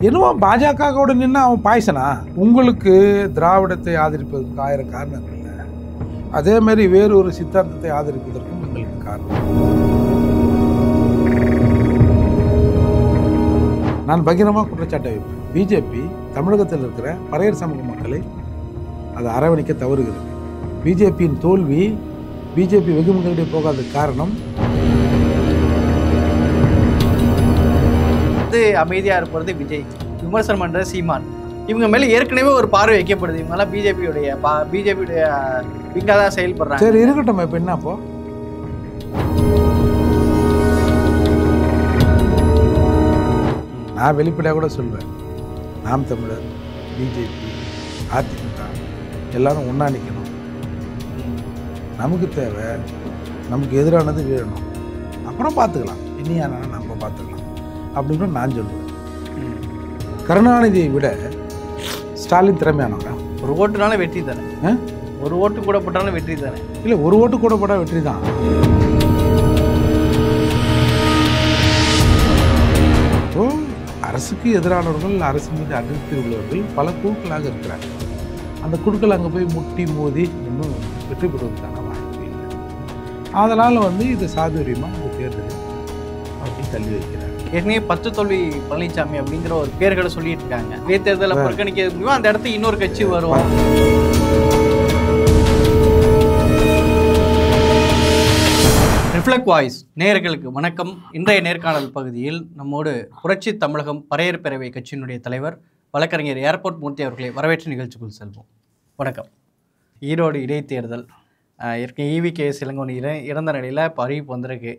என்னவோ பாஜகவோட நின்று அவன் பாய்சனா. உங்களுக்கு திராவிடத்தை ஆதரிப்பதற்கு 1000 காரணங்கள் இல்லை, அதே மாதிரி வேறு ஒரு சித்தாந்தத்தை ஆதரிப்பதற்கும் எங்களுக்கு காரணம். நான் பகிரமாக குற்றச்சாட்டை வைப்பேன். பிஜேபி தமிழகத்தில் இருக்கிற பறையர் சமூக மக்களை அதை அரவணைக்க தவறுகிறது. பிஜேபியின் தோல்வி, பிஜேபி வெகுமக்களிடையே போகாத காரணம் அமைதியா இருப்பது விஜய், விமர்சனம் பண்ற சீமான், இவங்க மேல ஏற்கனவே ஒரு பார்வை வைக்கப்படுது. இவங்கெல்லாம் பிஜேபியுடைய விங்கா தான் செயல்படுறாங்க. சரி இருக்கட்டும், இப்ப என்ன அப்போ? நான் வெளிப்படையாக கூட சொல்வேன், நாம் தமிழர், பிஜேபி, அதிமுக எல்லாரும் ஒன்றா நிற்கணும். நமக்கு தேவை, நமக்கு எதிரானது வீழணும், அப்புறம் பார்த்துக்கலாம், இனியான நம்ம பார்த்துக்கலாம் அப்படின்னு நான் சொல்லுவேன். கருணாநிதியை விட ஸ்டாலின் திறமையானவங்க. ஒரு ஓட்டுனால வெற்றி தானே, ஒரு ஓட்டு கூட போட்டாலும் வெற்றி தானே. இல்லை, ஒரு ஓட்டு கூட போட்டால் வெற்றி தான். ஸோ அரசுக்கு எதிரானவர்கள், அரசு மீது அதிருப்தி உள்ளவர்கள் பல குழுக்களாக இருக்கிறாங்க. அந்த குழுக்கள் அங்கே போய் முட்டி மோதி இன்னும் வெற்றி பெறுவதற்கான வாய்ப்பு இல்லை. அதனால் இது சாதுரியமாக இந்த தேர்தலை அப்படி தள்ளி வைக்கிறாங்க. ஏற்கனவே 10 தோல்வி பழனிசாமி அப்படிங்கிற ஒரு பேர்களை சொல்லிட்டு இருக்காங்க. இதே தேர்தலை புறக்கணிக்க முடியும், அந்த இடத்துக்கு இன்னொரு கட்சி வரும். ரிஃப்ளெக்ட் வாய்ஸ் நேயர்களுக்கு வணக்கம். இன்றைய நேர்காணல் பகுதியில் நம்மோடு புரட்சி தமிழகம் பறையர் பேரவை கட்சியினுடைய தலைவர் வழக்கறிஞர் ஏர்போர்ட் மூர்த்தி அவர்களை வரவேற்று நிகழ்ச்சிக்குள் செல்வோம். வணக்கம். ஈரோடு இடைத்தேர்தல் ஏற்கனவே EVKS இளங்கோவன் இறந்த நிலையில் இப்போ அறிவிப்பு வந்திருக்கு.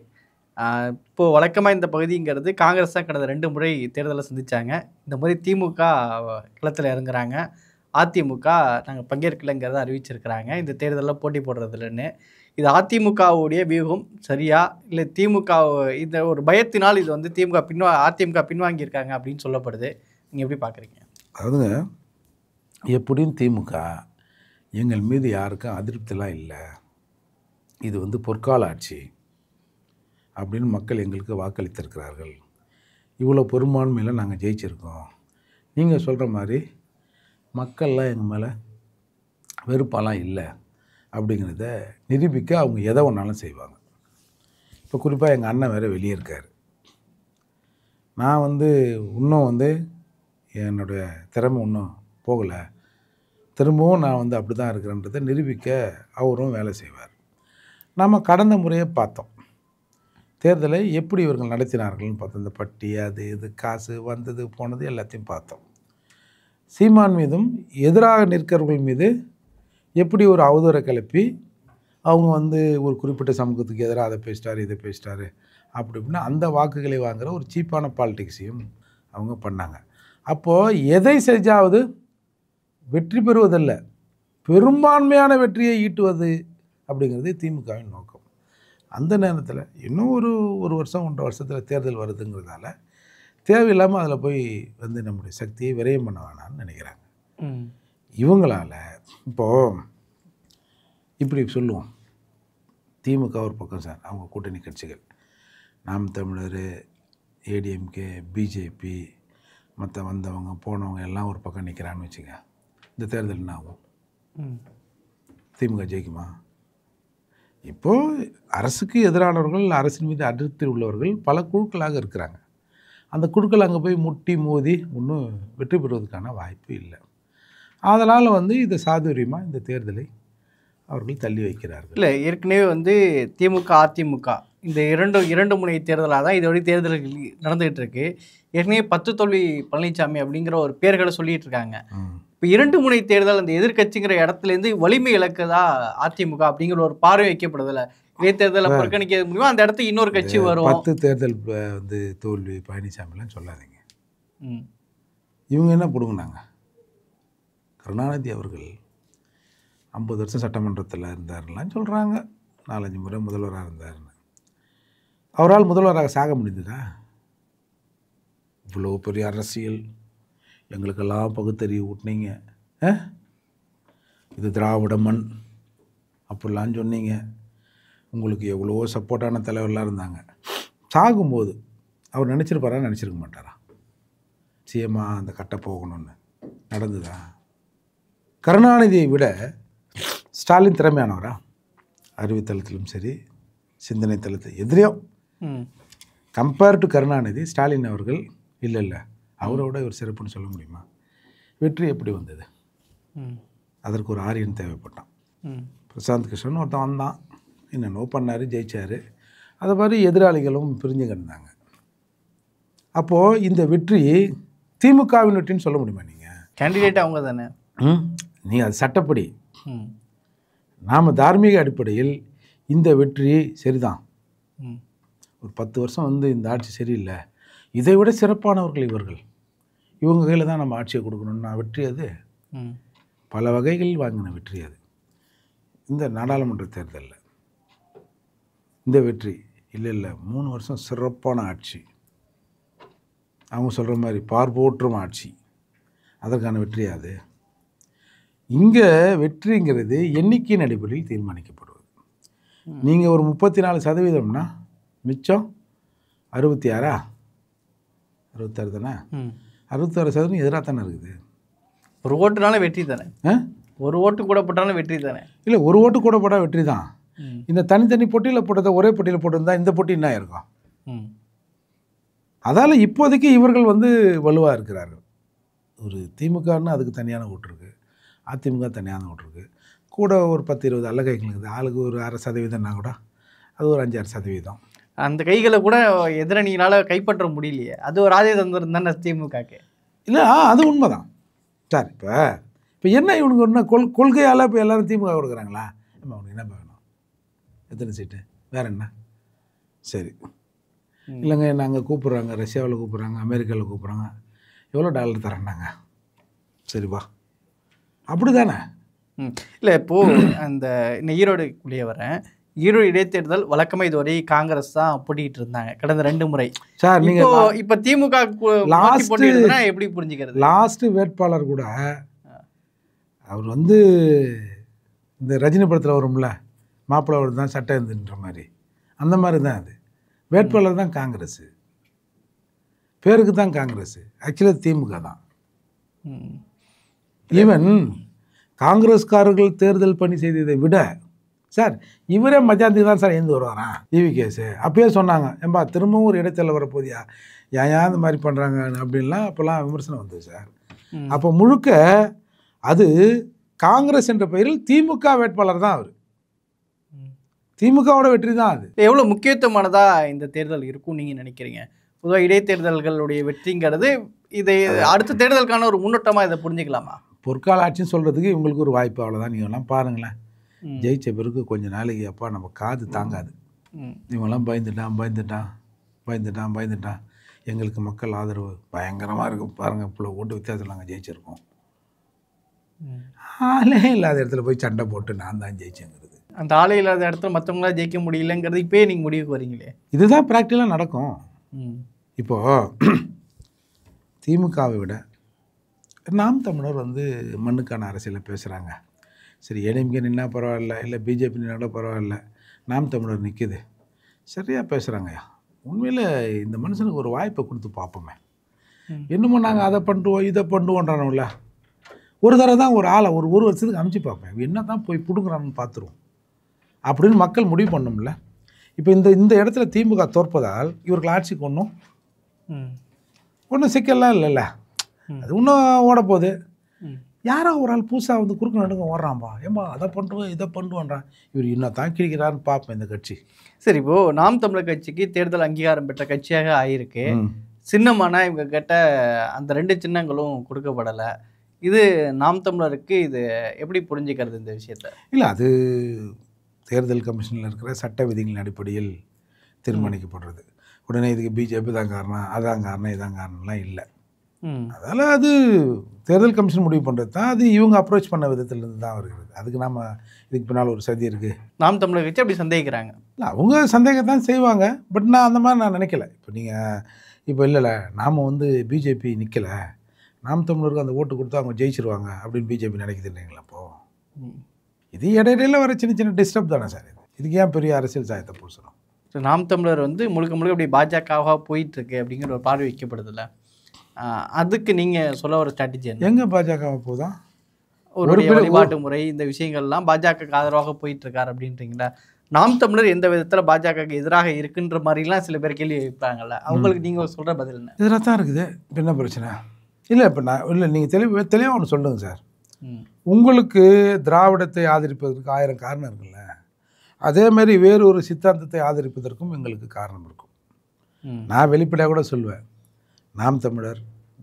இப்போது வழக்கமாக இந்த பகுதிங்கிறது காங்கிரஸ் தான் கடந்த 2 முறை தேர்தலை சந்தித்தாங்க. இந்த முறை திமுக களத்தில் இறங்குறாங்க. அதிமுக நாங்கள் பங்கேற்கலைங்கிறத அறிவிச்சிருக்கிறாங்க, இந்த தேர்தலில் போட்டி போடுறதில்லன்னு. இது அதிமுகவுடைய வியூகம் சரியா, இல்லை திமுக இந்த ஒரு பயத்தினால் இது திமுக அதிமுக பின்வாங்கியிருக்காங்க அப்படின்னு சொல்லப்படுது. நீங்கள் எப்படி பார்க்குறீங்க? அதாவதுங்க, எப்படியும் திமுக எங்கள் மீது யாருக்கும் அதிருப்திலாம் இல்லை, இது பொற்கால ஆட்சி அப்படின்னு மக்கள் எங்களுக்கு வாக்களித்திருக்கிறார்கள், இவ்வளோ பெரும்பான்மையில் நாங்கள் ஜெயிச்சிருக்கோம், நீங்கள் சொல்கிற மாதிரி மக்கள்லாம் எங்கள் மேலே வெறுப்பாலாம் இல்லை அப்படிங்கிறத நிரூபிக்க அவங்க எதை ஒன்றாலும் செய்வாங்க. இப்போ குறிப்பாக எங்கள் அண்ணன் வேறு வெளியே இருக்கார். நான் இன்னும் என்னுடைய திறமை இன்னும் போகலை, திரும்பவும் நான் அப்படி தான் இருக்கிறேன்றதை நிரூபிக்க அவரும் வேலை செய்வார். நம்ம கடந்த முறையை பார்த்தோம், தேர்தலை எப்படி இவர்கள் நடத்தினார்கள்னு பார்த்தோம். இந்த பட்டி, அது இது, காசு வந்தது போனது எல்லாத்தையும் பார்த்தோம். சீமான் மீதும் எதிராக நிற்கிறவர்கள் மீது எப்படி ஒரு அவதூறை கிளப்பி அவங்க ஒரு குறிப்பிட்ட சமூகத்துக்கு எதிராக அதை பேசிட்டார், இதை பேசிட்டார் அப்படி இப்படின்னா அந்த வாக்குகளை வாங்குகிற ஒரு சீப்பான பாலிடிக்ஸையும் அவங்க பண்ணாங்க. அப்போது எதை செஞ்சாவது வெற்றி பெறுவதல்ல, பெரும்பான்மையான வெற்றியை ஈட்டுவது அப்படிங்கிறது திமுகவின் நோக்கம். அந்த நேரத்தில் இன்னும் ஒரு வருஷம் 1.5 வருஷத்தில் தேர்தல் வருதுங்கிறதால தேவையில்லாமல் அதில் போய் நம்முடைய சக்தியை விரயம் பண்ண வேணான்னு நினைக்கிறாங்க. இவங்களால் இப்போது இப்படி சொல்லுவோம், திமுக ஒரு பக்கம் சார், அவங்க கூட்டணி கட்சிகள் நாம் தமிழர், ஏடிஎம்கே, பிஜேபி, மற்ற வந்தவங்க போனவங்க எல்லாம் ஒரு பக்கம் நிற்கிறான்னு வச்சுங்க, இந்த தேர்தல் என்ன ஆகும்? திமுக ஜெயிக்குமா? இப்போது அரசுக்கு எதிரானவர்கள், அரசின் மீது அதிருப்தி உள்ளவர்கள் பல குழுக்களாக இருக்கிறாங்க. அந்த குழுக்கள் அங்கே போய் முட்டி மோதி இன்னும் வெற்றி பெறுவதற்கான வாய்ப்பு இல்லை. அதனால் இது சாதுரியமாக இந்த தேர்தலை அவர்கள் தள்ளி வைக்கிறார்கள். இல்லை, ஏற்கனவே திமுக அதிமுக இந்த இரண்டு முனை தேர்தலாக தான் இதோடைய தேர்தல்கள் நடந்துகிட்டு இருக்கு. ஏற்கனவே 10 தோல்வி பழனிசாமி அப்படிங்கிற ஒரு பேர்களை சொல்லிட்டு இருக்காங்க. இப்போ 2 முனை தேர்தல் அந்த எதிர்கட்சிங்கிற இடத்துலேருந்து வலிமை இழக்குதா அதிமுக அப்படிங்கிற ஒரு பார்வை வைக்கப்படுதில்ல. இடைத்தேர்தலை புறக்கணிக்க முடியும், அந்த இடத்துக்கு இன்னொரு கட்சி வரும். 10 தேர்தல் தோல்வி பழனிசாமிலாம் சொல்லாதீங்க. இவங்க என்ன பிடுங்கினாங்க? கருணாநிதி அவர்கள் 50 வருஷம் சட்டமன்றத்தில் இருந்தாருலாம் சொல்கிறாங்க, 4-5 முறை முதல்வராக இருந்தாருன்னு. அவரால் முதல்வராக சாக முடிந்ததா? இவ்வளோ பெரிய அரசியல், எங்களுக்கெல்லாம் பகுத்தறிவு ஊட்டினீங்க, இது திராவிட மண் அப்படிலாம் சொன்னீங்க, உங்களுக்கு எவ்வளோ சப்போர்ட்டான தலைவர்லாம் இருந்தாங்க. சாகும்போது அவர் நினச்சிருப்பாரா, நினச்சிருக்க மாட்டாரா? சிஎம்மாக அந்த கட்ட போகணும்னு நடந்ததா? கருணாநிதியை விட ஸ்டாலின் திறமையானவரா? அறிவுத்தளத்திலும் சரி, சிந்தனை தளத்தில் எதிரையும் கம்பேர் டு கருணாநிதி ஸ்டாலின் அவர்கள் இல்லை அவரோட ஒரு சிறப்புன்னு சொல்ல முடியுமா? வெற்றி எப்படி வந்தது? அதற்கு ஒரு ஆரியன் தேவைப்பட்டான். பிரசாந்த் கிருஷ்ணன் ஒருத்தன் வந்தான், என்னென்னோ பண்ணார், ஜெயிச்சார். அதை மாதிரி எதிராளிகளும் பிரிஞ்சு கிடந்தாங்க. அப்போது இந்த வெற்றி திமுகவின் வெற்றின்னு சொல்ல முடியுமா? நீங்கள் கேண்டிடேட் அவங்க தானே. நீங்கள் அது சட்டப்படி, நாம் தார்மீக அடிப்படையில் இந்த வெற்றி சரிதான். ஒரு 10 வருஷம் வந்து இந்த ஆட்சி சரியில்லை, இதை விட சிறப்பானவர்கள் இவர்கள், இவங்க கையில் தான் நம்ம ஆட்சியை கொடுக்கணும்னா வெற்றி அது. பல வகைகளில் வாங்கின வெற்றி அது. இந்த நாடாளுமன்ற தேர்தலில் இந்த வெற்றி இல்லை 3 வருஷம் சிறப்பான ஆட்சி, அவங்க சொல்கிற மாதிரி பார்ப்போற்றும் ஆட்சி, அதற்கான வெற்றி அது. இங்கே வெற்றிங்கிறது எண்ணிக்கையின் அடிப்படையில் தீர்மானிக்கப்படுவது. நீங்கள் ஒரு 34%, மிச்சம் 66 தானே? 66% எதிராக தானே இருக்குது. ஒரு ஓட்டுனால வெற்றி தானே. ஒரு ஓட்டு கூட போட்டாலும் வெற்றி தானே. இல்லை, ஒரு ஓட்டு கூட போட்டால் வெற்றி தான். இந்த தனித்தனி போட்டியில் போட்டதை ஒரே போட்டியில் போட்டிருந்தா இந்த போட்டி என்ன இருக்கும்? அதால் இப்போதைக்கு இவர்கள் வந்து வலுவாக இருக்கிறார்கள். ஒரு திமுகன்னு அதுக்கு தனியான ஓட்டு இருக்குது, அதிமுக தனியான ஓட்டு இருக்குது. கூட ஒரு 10-20 அல்ல கைகள் இருக்குது. ஆளுக்கு ஒரு 0.5%ன்னா கூட அது ஒரு 5-6%. அந்த கைகளை கூட எதிரணியினால் கைப்பற்ற முடியலையே, அது ஒரு ராஜதந்திரம் தானே திமுகக்கு. இல்லை, அது உண்மைதான் சார். இப்போ என்ன இவனுக்கு ஒன்று கொள்கையால் இப்போ எல்லோரும் திமுக கொடுக்குறாங்களா? நம்ம அவனுக்கு என்ன வேணும்? எத்தனை சீட்டு? வேறு என்ன? சரி, இல்லைங்க நாங்கள் கூப்பிட்றாங்க, ரஷ்யாவில் கூப்பிட்றாங்க, அமெரிக்காவில் கூப்பிட்றாங்க, எவ்வளோ டாலர் தரேன்னாங்க, சரி வா, அப்படி தானே? இல்லை, இப்போது அந்த ஈரோடுக்குள்ளேயே வரேன். ஈரோடு இடைத்தேர்தல் வழக்கமாக இதுவரை காங்கிரஸ் தான் போட்டிக்கிட்டு இருந்தாங்க கடந்த 2 முறை. சார் நீங்கள் இப்போ திமுக போட்டிடுதுன்னா எப்படி புரிஞ்சுக்கிறது? லாஸ்ட்டு வேட்பாளர் கூட அவர் வந்து இந்த ரஜினி படத்தில் வரும்ல, மாப்பிள்ளை அவர் தான் சட்டை இருந்துன்ற மாதிரி, அந்த மாதிரி தான் அது. வேட்பாளர் தான் காங்கிரஸ், பேருக்கு தான் காங்கிரஸ், ஆக்சுவலாக திமுக தான். ஈவன் காங்கிரஸ்காரர்கள் தேர்தல் பணி செய்ததை விட சார் இவரே மத்தியானத்துக்கு தான் சார் எழுந்து வருவாராம் இவிகேஸு. அப்பயே சொன்னாங்க, ஏம்பா திரும்பவும் ஒரு இடைத்தேர்தல் வரப்போதியா, ஏன் இந்த மாதிரி பண்ணுறாங்க அப்படின்லாம் அப்போல்லாம் விமர்சனம் வந்தது சார். அப்போ முழுக்க அது காங்கிரஸ் என்ற பெயரில் திமுக வேட்பாளர் தான் அவர். திமுகவோட வெற்றி தான் அது. எவ்வளோ முக்கியத்துவமானதாக இந்த தேர்தல் இருக்கும் நீங்கள் நினைக்கிறீங்க? பொதுவாக இடைத்தேர்தல்களுடைய வெற்றிங்கிறது இதை அடுத்த தேர்தலுக்கான ஒரு முன்னோட்டமாக இதை புரிஞ்சுக்கலாமா? பொற்கால ஆட்சின்னு சொல்கிறதுக்கு இவங்களுக்கு ஒரு வாய்ப்பு, அவ்வளோதான். நீங்கள் எல்லாம் பாருங்களேன், ஜெயிச்ச பிறகு கொஞ்சம் நாளைக்கு அப்பா நம்ம காது தாங்காது, இவங்கெல்லாம் பயந்துட்டான், எங்களுக்கு மக்கள் ஆதரவு பயங்கரமாக இருக்கும் பாருங்கள், இவ்வளோ ஓட்டு வித்தியாசம் நாங்கள் ஜெயிச்சிருக்கோம். ஆளே இல்லாத இடத்துல போய் சண்டை போட்டு நான் தான் ஜெயிச்சேங்கிறது, அந்த ஆளே இல்லாத இடத்துல மற்றவங்களாம் ஜெயிக்க முடியலங்கிறது இப்போயே நீங்கள் முடிவுக்கு வரீங்களே. இதுதான் ப்ராக்டிக்கலாக நடக்கும். இப்போது திமுகவை விட நாம் தமிழர் வந்து மண்ணுக்கான அரசியலை பேசுகிறாங்க. சரி, ஏடிஎம்கே நின்னா பரவாயில்ல, இல்லை பிஜேபி நின்னா பரவாயில்ல, நாம் தமிழர் நிற்கிது, சரியாக பேசுகிறாங்கய்யா. உண்மையில் இந்த மனுஷனுக்கு ஒரு வாய்ப்பை கொடுத்து பார்ப்போமே. என்னமோ நாங்கள் அதை பண்ணுவோம் இதை பண்ணுவோன்றானுங்கள, ஒரு தடவை தான் ஒரு ஆளை ஒரு வருஷத்துக்கு அனுப்பிச்சு பார்ப்பேன், என்ன தான் போய் பிடுங்குறான்னு பார்த்துருவோம் அப்படின்னு மக்கள் முடிவு பண்ணோம்ல. இப்போ இந்த இடத்துல திமுக தோற்பதால் இவர்கள் ஆட்சிக்கு ஒன்றும் சிக்கல்லாம் இல்லைல்ல, அது இன்னும் ஓட போகுது. யாரோ ஒரு ஆள் புதுசாக வந்து குறுக்கு நடுங்க ஓடுறான்பா, ஏம்பா அதை பண்ணுவோம் இதை பண்ணுவோன்றான், இவர் இன்னும் தான் கிழிக்கிறான்னு பார்ப்பேன் இந்த கட்சி. சரி, இப்போது நாம் தமிழர் கட்சிக்கு தேர்தல் அங்கீகாரம் பெற்ற கட்சியாக ஆகியிருக்கு. சின்னமான இவங்க கேட்ட அந்த 2 சின்னங்களும் கொடுக்கப்படலை. இது நாம் தமிழருக்கு இது எப்படி புரிஞ்சுக்கிறது இந்த விஷயத்த? இல்லை, அது தேர்தல் கமிஷனில் இருக்கிற சட்ட விதிகளின் அடிப்படையில் தீர்மானிக்கப்படுறது. உடனே இதுக்கு பிஜேபி தான் காரணம், அதான் காரணம், இதான் காரணம்லாம் இல்லை. அதனால் அது தேர்தல் கமிஷன் முடிவு பண்ணுறது தான். அது இவங்க அப்ரோச் பண்ண விதத்துலேருந்து தான் வருகிறது. அதுக்கு நாம் இதுக்கு பின்னால் ஒரு சதி இருக்குது. நாம் தமிழர் கட்சி அப்படி சந்தேகிக்கிறாங்க. இல்லை, அவங்க சந்தேகத்தான் செய்வாங்க. பட் நான் அந்த மாதிரி நான் நினைக்கல. இப்போ இல்லை நாம் வந்து பிஜேபி நிற்கலை, நாம் தமிழருக்கு அந்த ஓட்டு கொடுத்தா அவங்க ஜெயிச்சிருவாங்க அப்படின்னு பிஜேபி நினைக்குது இல்லைங்களா? அப்போது இது இடையில வர சின்ன டிஸ்டர்ப் தானே சார். இதுக்கு ஏன் பெரிய அரசியல் சாயத்தை பூசணும்? நாம் தமிழர் வந்து முழுக்க அப்படி பாஜகவாக போயிட்டுருக்கு அப்படிங்கிற ஒரு பார்வை வைக்கப்படுதில்ல. அதுக்கு நீங்கள் சொல்ல ஒரு ஸ்ட்ராட்டஜி என்ன? எங்கே பாஜக போதான் ஒரு வழிபாட்டு முறை இந்த விஷயங்கள்லாம் பாஜகவுக்கு ஆதரவாக போயிட்டு இருக்காரு அப்படின்றீங்களா? நாம் தமிழர் எந்த விதத்தில் பாஜகவுக்கு எதிராக இருக்குன்ற மாதிரிலாம் சில பேர் கேள்வி வைப்பாங்கல்ல, அவங்களுக்கு நீங்கள் சொல்கிற பதில் என்ன? எதிராக தான் இருக்குது. இப்போ என்ன பிரச்சனை? இல்லை இப்போ நான் இல்லை, நீங்கள் தெளிவாக ஒன்று சொல்லுங்க சார். உங்களுக்கு திராவிடத்தை ஆதரிப்பதற்கு 1000 காரணம் இருக்குல்ல, அதேமாரி வேறு ஒரு சித்தாந்தத்தை ஆதரிப்பதற்கும் எங்களுக்கு காரணம் இருக்கும். நான் வெளிப்படையாக கூட சொல்லுவேன், நாம் தமிழர்,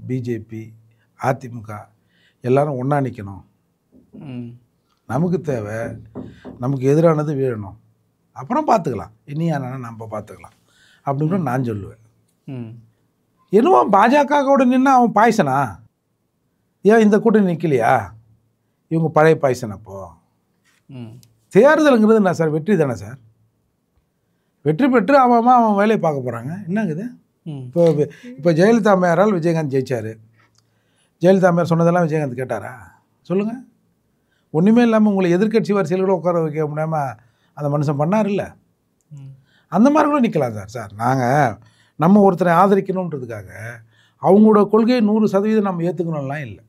பிஜேபி, அதிமுக எல்லாரும் ஒன்றா நிற்கணும். நமக்கு தேவை, நமக்கு எதிரானது வீழணும், அப்புறம் பார்த்துக்கலாம், இனி ஆனால் நம்ம பார்த்துக்கலாம் அப்படின்னு நான் சொல்லுவேன். என்னவோ பாஜகவோட நின்று அவன் பாய்சனா? ஏன் இந்த கூட்டணி நிற்கலையா? இவங்க பழைய பாய்சன். அப்போது தேர்தலுங்கிறது என்ன சார்? வெற்றி தானே சார். வெற்றி பெற்று அவன் வேலையை பார்க்க போகிறாங்க. என்னங்குது இப்போ ஜெயலலிதா அம்மையாரால் விஜயகாந்த் ஜெயிச்சார். ஜெயலலிதா அம்மையார் சொன்னதெல்லாம் விஜயகாந்த் கேட்டாரா? சொல்லுங்கள். ஒன்றுமே இல்லாமல் உங்களை எதிர்கட்சி வரிசையில் கூட உட்கார வைக்க முடியாமல் அந்த மனுஷன் பண்ணார் இல்லை? அந்த மாதிரி கூட நிற்கலாம் சார். சார் நாங்கள் நம்ம ஒருத்தரை ஆதரிக்கணுன்றதுக்காக அவங்களோட கொள்கையை 100% நம்ம ஏற்றுக்கணும்லாம் இல்லை.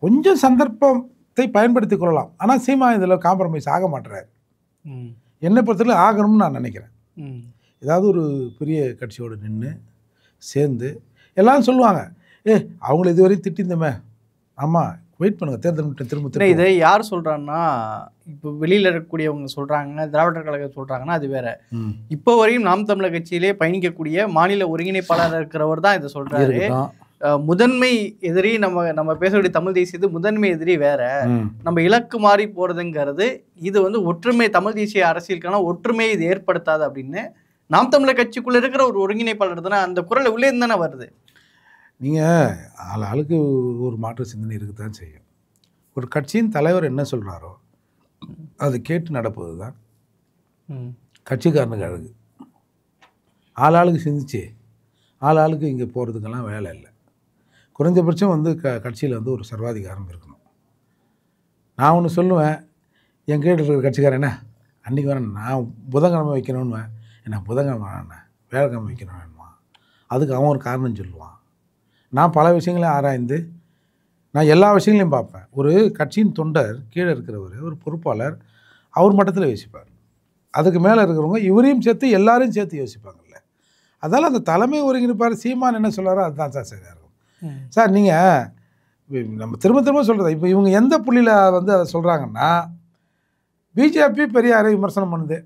கொஞ்சம் சந்தர்ப்பத்தை பயன்படுத்தி கொள்ளலாம். ஆனால் சீமா இதில் காம்ப்ரமைஸ் ஆக மாட்டுறாரு. என்னை பொறுத்தவரை ஆகணும்னு நான் நினைக்கிறேன். ஏதாவது ஒரு பெரிய கட்சியோடு நின்று சேர்ந்து எல்லாரும் சொல்லுவாங்க, அவங்கள இதுவரையும் திட்டிருந்தோமே, ஆமாம் வெயிட் பண்ணுங்க, தேர்தல் திரும்ப. இதை யார் சொல்கிறான்னா, இப்போ வெளியில் இருக்கக்கூடியவங்க சொல்கிறாங்க, திராவிடர் கழகம் சொல்கிறாங்கன்னா அது வேற. இப்போ வரையும் நாம் தமிழர் கட்சியிலே பயணிக்கக்கூடிய மாநில ஒருங்கிணைப்பாளர் இருக்கிறவர் தான் இதை சொல்கிறாரு. முதன்மை எதிரி நம்ம பேசக்கூடிய தமிழ் தேசியது முதன்மை எதிரி வேற. நம்ம இலக்கு மாறி போகிறதுங்கிறது இது ஒற்றுமை, தமிழ் தேசிய அரசியலுக்கான ஒற்றுமையை இது ஏற்படுத்தாது அப்படின்னு நாம் தமிழர் கட்சிக்குள்ளே இருக்கிற ஒரு ஒருங்கிணைப்பாளர் தானே அந்த குரல் உள்ளே இருந்து தானே வருது. நீங்கள் ஆளுக்கு ஒரு மாற்று சிந்தனை இருக்க தான் செய்யும். ஒரு கட்சியின் தலைவர் என்ன சொல்கிறாரோ அதை கேட்டு நடப்பது தான் கட்சிக்காரனுக்கு அழகு. ஆளுக்கு சிந்திச்சு ஆளுக்கு இங்கே போகிறதுக்கெல்லாம் வேலை இல்லை. குறைஞ்சபட்சம் கட்சியில் ஒரு சர்வாதிகாரம் இருக்கணும். நான் ஒன்று சொல்லுவேன், என் கேட்டு இருக்கிற கட்சிக்காரன் என்ன அன்றைக்கி வரேன், நான் புதன்கிழமை வைக்கணும்னு, என்ன புதன்கிழமை வேணேன் வேலைக்கிழமை வைக்கணும் வேணுமா, அதுக்கு அவன் ஒரு காரணம் சொல்லுவான். நான் பல விஷயங்களையும் ஆராய்ந்து நான் எல்லா விஷயங்களையும் பார்ப்பேன். ஒரு கட்சியின் தொண்டர் கீழே இருக்கிறவர், ஒரு பொறுப்பாளர், அவர் மட்டத்தில் யோசிப்பார். அதுக்கு மேலே இருக்கிறவங்க இவரையும் சேர்த்து எல்லாரையும் சேர்த்து யோசிப்பாங்கல்ல. அதனால் அந்த தலைமை ஒருங்கிணைப்பார் சீமான் என்ன சொல்கிறாரோ அதுதான் சார் சரியாக இருக்கும். சார் நீங்கள் நம்ம திரும்ப சொல்கிறது, இப்போ இவங்க எந்த புள்ளியில் அதை சொல்கிறாங்கன்னா, பிஜேபி பெரியாரை விமர்சனம் பண்ணுது,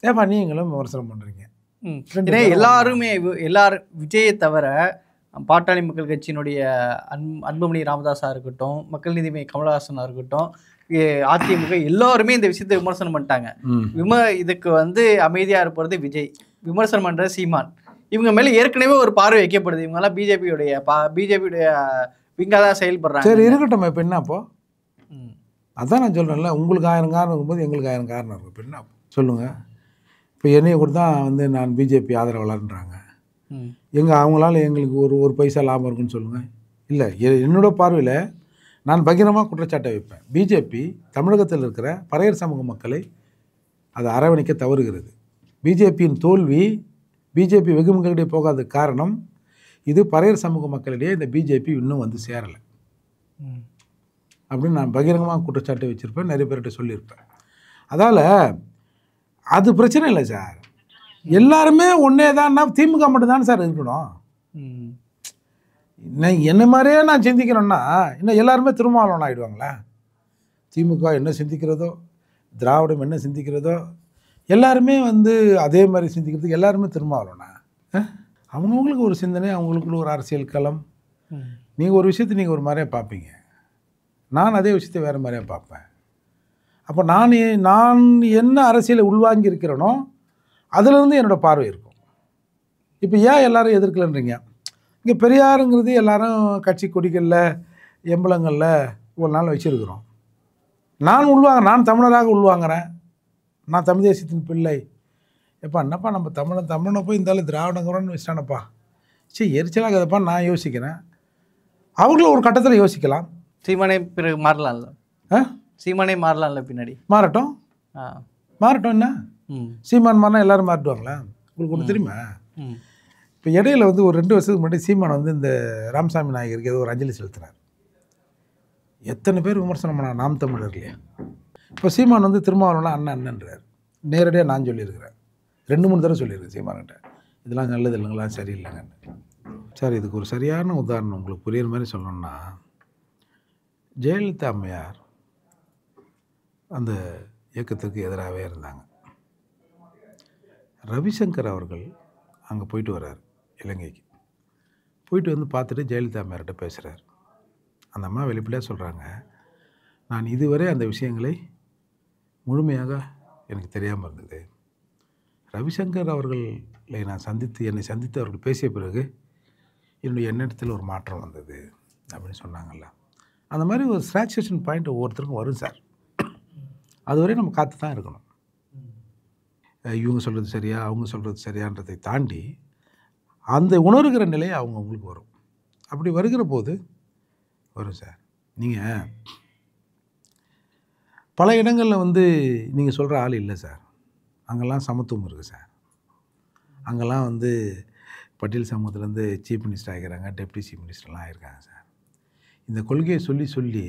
ஏப்பா நீங்களும் விமர்சனம் பண்ணுறீங்க. எல்லாரும் விஜயை தவிர பாட்டாளி மக்கள் கட்சியினுடைய அன்புமணி ராமதாஸாக இருக்கட்டும், மக்கள் நீதி மையம் கமலஹாசனாக இருக்கட்டும், அதிமுக எல்லோருமே இந்த விஷயத்தை விமர்சனம் பண்ணிட்டாங்க. இதுக்கு அமைதியாக இருப்பது விஜய், விமர்சனம் பண்ணுறது சீமான். இவங்க மேலே ஏற்கனவே ஒரு பார்வை வைக்கப்படுது. இவங்கெல்லாம் பிஜேபியுடைய விங்காக தான் செயல்படுறாங்க. சரி இருக்கட்டும். இப்போ என்ன அப்போ? அதான் நான் சொல்கிறேன்ல, உங்களுக்கு 1000 காரணம் இருக்கும்போது எங்களுக்கு 1000 காரணம் இருக்கும். இப்போ என்ன சொல்லுங்கள். இப்போ என்னையை கூட தான் நான் பிஜேபி ஆதரவாளர்ன்றாங்க. அவங்களால எங்களுக்கு ஒரு பைசா லாபம் இருக்குன்னு சொல்லுங்கள். இல்லை, என்னோடய பார்வையில் நான் பகிரமாக குற்றச்சாட்டை வைப்பேன். பிஜேபி தமிழகத்தில் இருக்கிற பறையர் சமூக மக்களை அதை அரவணைக்க தவறுகிறது. பிஜேபியின் தோல்வி, பிஜேபி வெகுமக்களிடையே போகாத காரணம் இது பறையர் சமூக மக்களிடையே இந்த பிஜேபி இன்னும் சேரலை அப்படின்னு நான் பகிரங்கமாக குற்றச்சாட்டை வச்சுருப்பேன், நிறைய பேர்கிட்ட சொல்லியிருப்பேன். அதால் அது பிரச்சனை இல்லை சார். எல்லாருமே ஒன்றே தான்னா திமுக மட்டும்தானே சார் இருக்கணும். என்ன மாதிரியே நான் சிந்திக்கிறேன்னா இன்னும் எல்லாருமே திருமாவளவன் ஆகிடுவாங்களா? திமுக என்ன சிந்திக்கிறதோ, திராவிடம் என்ன சிந்திக்கிறதோ, எல்லாருமே அதே மாதிரி சிந்திக்கிறதுக்கு எல்லாருமே திருமாவளவனா? அவங்கவுங்களுக்கு ஒரு சிந்தனை, அவங்களுக்குள்ள ஒரு அரசியல் களம். நீங்கள் ஒரு விஷயத்தை நீங்கள் ஒரு மாதிரியாக பார்ப்பீங்க, நான் அதே விஷயத்தை வேறு மாதிரியாக பார்ப்பேன். அப்போ நான் என்ன அரசியலை உள்வாங்கி இருக்கிறேனோ அதிலிருந்து என்னோடய பார்வை இருக்கும். இப்போ ஏன் எல்லோரும் எதிர்க்கலன்றீங்க? இங்கே பெரியாருங்கிறது எல்லாரும் கட்சி கொடிகளில் எம்பளங்களில் ஒரு நாள் வச்சுருக்கிறோம். நான் தமிழராக உள்வாங்கிறேன். நான் தமிழ் தேசியத்தின் பிள்ளை. எப்பா என்னப்பா நம்ம தமிழனை போய் இருந்தாலும் திராவிடங்கிறோன்னு வச்சிட்டானப்பா, சரி எரிச்சலாகதப்பா நான் யோசிக்கிறேன். அவர்களும் ஒரு கட்டத்தில் யோசிக்கலாம். சீமானே பிறகு மாறலாம்ல. சீமானே மாறலாம்ல, பின்னாடி மாறட்டும். என்ன சீமான் மாறினா எல்லோரும் மாறிடுவாங்களா? உங்களுக்கு ஒன்று தெரியுமா? இப்போ இடையில வந்து ஒரு 2 வருஷத்துக்கு முன்னாடி சீமான் வந்து இந்த ராமசாமி நாயகருக்கு ஏதோ ஒரு அஞ்சலி செலுத்தினார். எத்தனை பேர் விமர்சனம் பண்ணாங்க நாம் தமிழர் இல்லையா. இப்போ சீமான் வந்து திருமாவளவன்லாம் அண்ணன் அண்ணன்றார். நேரடியாக நான் சொல்லியிருக்கிறேன், 2-3 தடவை சொல்லியிருக்கேன் சீமான்கிட்ட, இதெல்லாம் நல்லது இல்லைங்களா, சரியில்லைங்கன்னு. சார் இதுக்கு ஒரு சரியான உதாரணம் உங்களுக்கு புரியுற மாதிரி சொல்லணும்னா, ஜெயலலிதா அம்மையார் அந்த இயக்கத்திற்கு எதிராகவே இருந்தாங்க. ரவிசங்கர் அவர்கள் அங்கே போயிட்டு வர்றார் இலங்கைக்கு. போயிட்டு வந்து பார்த்துட்டு ஜெயலலிதா அம்மையார்கிட்ட பேசுகிறார். அந்த அம்மா வெளிப்படையாக சொல்கிறாங்க, நான் இதுவரை அந்த விஷயங்களை முழுமையாக எனக்கு தெரியாமல் இருந்தது. ரவிசங்கர் அவர்களை நான் என்னை சந்தித்து அவர்கள் பேசிய பிறகு என்னுடைய எண்ணத்தில் ஒரு மாற்றம் வந்தது அப்படின்னு சொன்னாங்கல்ல. அந்த மாதிரி ஒரு சாச்சுரேஷன் பாயிண்ட் ஒவ்வொருத்தருக்கும் வரும் சார். அதுவரை நம்ம காத்து தான் இருக்கணும். இவங்க சொல்கிறது சரியா, அவங்க சொல்கிறது சரியான்றதை தாண்டி அந்த உணர்கிற நிலையை அவங்களுக்கு வரும். அப்படி வருகிற போது வரும் சார். நீங்கள் பல இடங்களில் வந்து நீங்கள் சொல்கிற ஆள் இல்லை சார். அங்கெல்லாம் சமத்துவம் இருக்குது சார். அங்கெல்லாம் வந்து பட்டியல் சமூகத்துலேருந்து சீஃப் மினிஸ்டர் ஆகிறாங்க, டெப்டி சீஃப் மினிஸ்டர்லாம் ஆகிருக்காங்க சார். இந்த கொள்கையை சொல்லி சொல்லி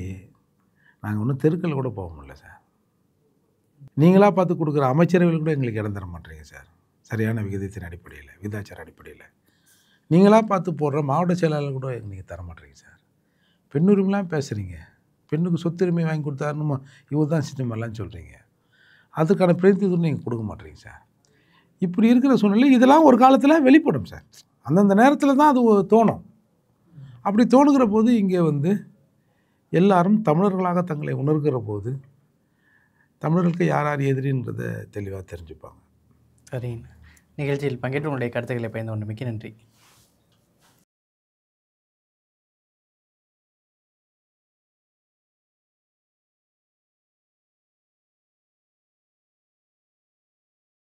நாங்கள் ஒன்றும் தெருக்கள் கூட போக முடியல சார். நீங்களாக பார்த்து கொடுக்குற அமைச்சரவைகள் கூட எங்களுக்கு இடம் தர மாட்டேறீங்க சார். சரியான விகிதத்தின் அடிப்படையில், விகிதாச்சார அடிப்படையில் நீங்களாக பார்த்து போடுற மாவட்ட செயலாளர் கூட நீங்கள் தர மாட்டேறீங்க சார். பெண்ணுரிமைலாம் பேசுகிறீங்க, பெண்ணுக்கு சொத்துரிமை வாங்கி கொடுத்தாருன்னு இவர் தான் சிஸ்டம் எல்லாம் சொல்கிறீங்க. அதுக்கான பிரதிநிதித்துவம் நீங்கள் கொடுக்க மாட்டேறீங்க சார். இப்படி இருக்கிற சூழ்நிலை இதெல்லாம் ஒரு காலத்தில் வெளிப்படும் சார். அந்தந்த நேரத்தில் தான் அது தோணும். அப்படி தோணுகிற போது இங்கே வந்து எல்லாரும் தமிழர்களாக தங்களை உணர்கிற போது தமிழர்களுக்கு யார் யார் எதிரின்றதை தெளிவாக தெரிஞ்சுப்பாங்க. சரிங்க. நிகழ்ச்சியில் பங்கேற்று உங்களுடைய கருத்துக்களை பயந்து கொண்டு மிக்க நன்றி.